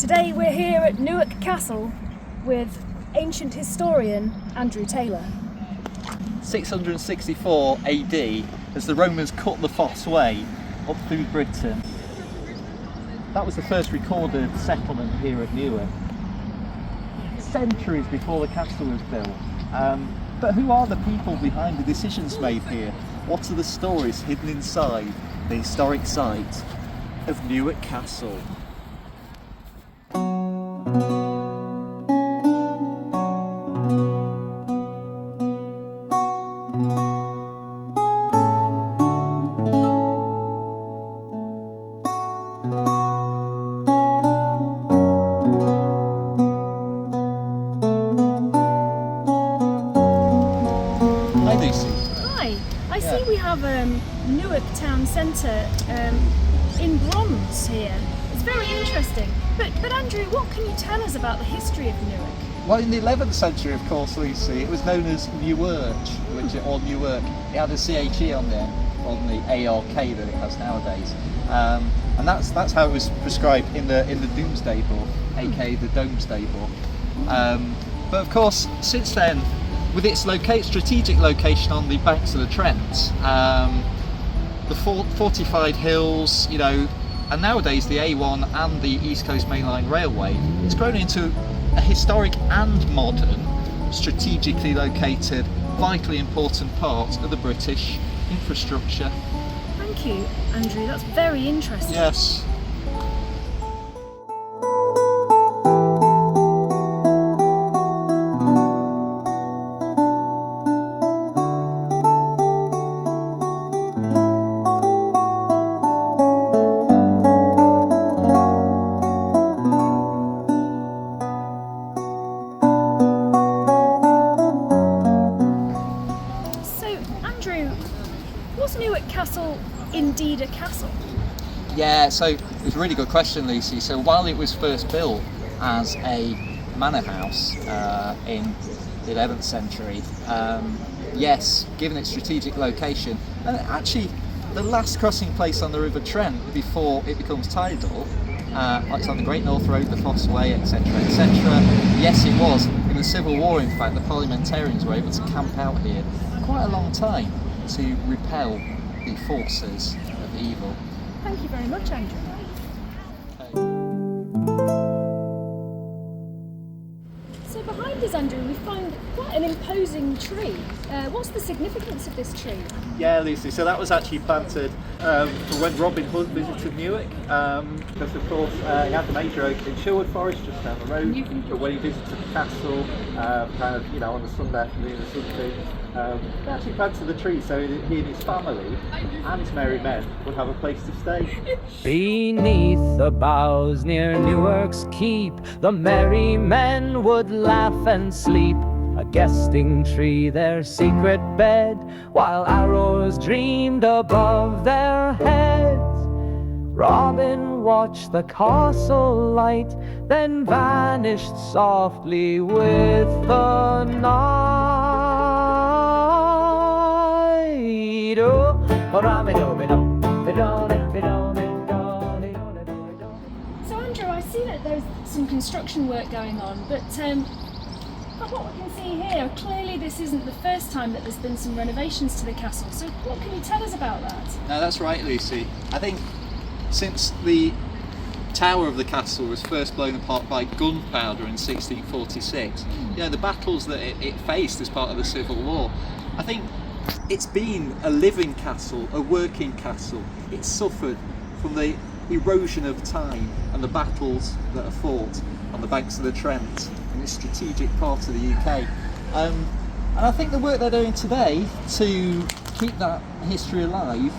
Today we're here at Newark Castle with ancient historian Andrew Taylor. 664 AD, as the Romans cut the Fosse Way up through Britain. That was the first recorded settlement here at Newark, centuries before the castle was built. But who are the people behind the decisions made here? What are the stories hidden inside the historic site of Newark Castle? I see we have Newark town centre in bronze here. It's very interesting. But Andrew, what can you tell us about the history of Newark? Well, in the 11th century, of course, Lucy, it was known as Newark, or Newark. It had a CHE on there, on the ARK that it has nowadays. And that's how it was prescribed in the Domesday Book, aka the Domesday Book. But of course, since then, with its strategic location on the banks of the Trent, the fortified hills, and nowadays the A1 and the East Coast Mainline Railway, it's grown into a historic and modern, strategically located, vitally important part of the British infrastructure. Thank you, Andrew. That's very interesting. Yes. Was Newark Castle indeed a castle? Yeah, so it's a really good question, Lucy. So while it was first built as a manor house in the 11th century, yes, given its strategic location, and actually the last crossing place on the River Trent before it becomes tidal, it's on the Great North Road, the Fosse Way, etc., etc. Yes, it was. In the Civil War, in fact, the parliamentarians were able to camp out here for quite a long time to repel the forces of evil. Thank you very much, Andrew. So behind us, Andrew, we find quite an imposing tree. What's the significance of this tree? Yeah, Lucy, so that was actually planted for when Robin Hood visited Newark, because of course he had the major oak in Sherwood Forest just down the road, but when he visited the castle, on the Sunday afternoon or something, they actually planted the tree so he and his family and merry men would have a place to stay. Beneath the boughs near Newark's keep, the merry men would laugh and sleep, a guesting tree their secret bed, while arrows dreamed above their heads. Robin watched the castle light, then vanished softly with the night. So Andrew, I see that there's some construction work going on, but what we can see here, clearly this isn't the first time that there's been some renovations to the castle. So what can you tell us about that? No, that's right, Lucy. I think since the tower of the castle was first blown apart by gunpowder in 1646, the battles that it faced as part of the Civil War, I think it's been a living castle, a working castle. It's suffered from the erosion of time and the battles that are fought on the banks of the Trent in this strategic part of the UK. And I think the work they're doing today to keep that history alive,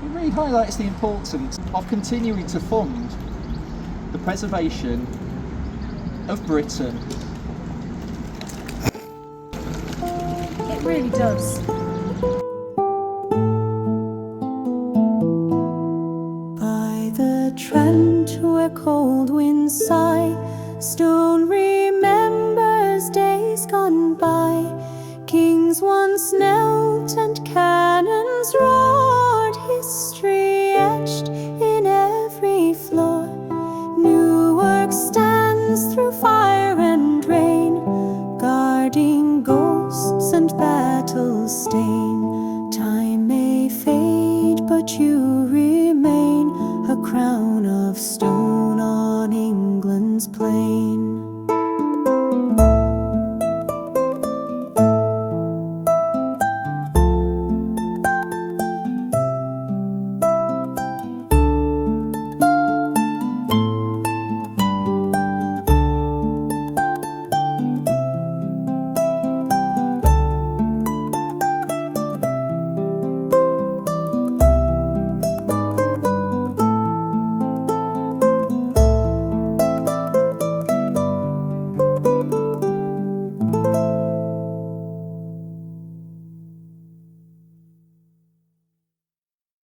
it really highlights the importance of continuing to fund the preservation of Britain. It really does. By the Trent where cold winds sigh, stone remembers days gone by. Kings once knelt and cast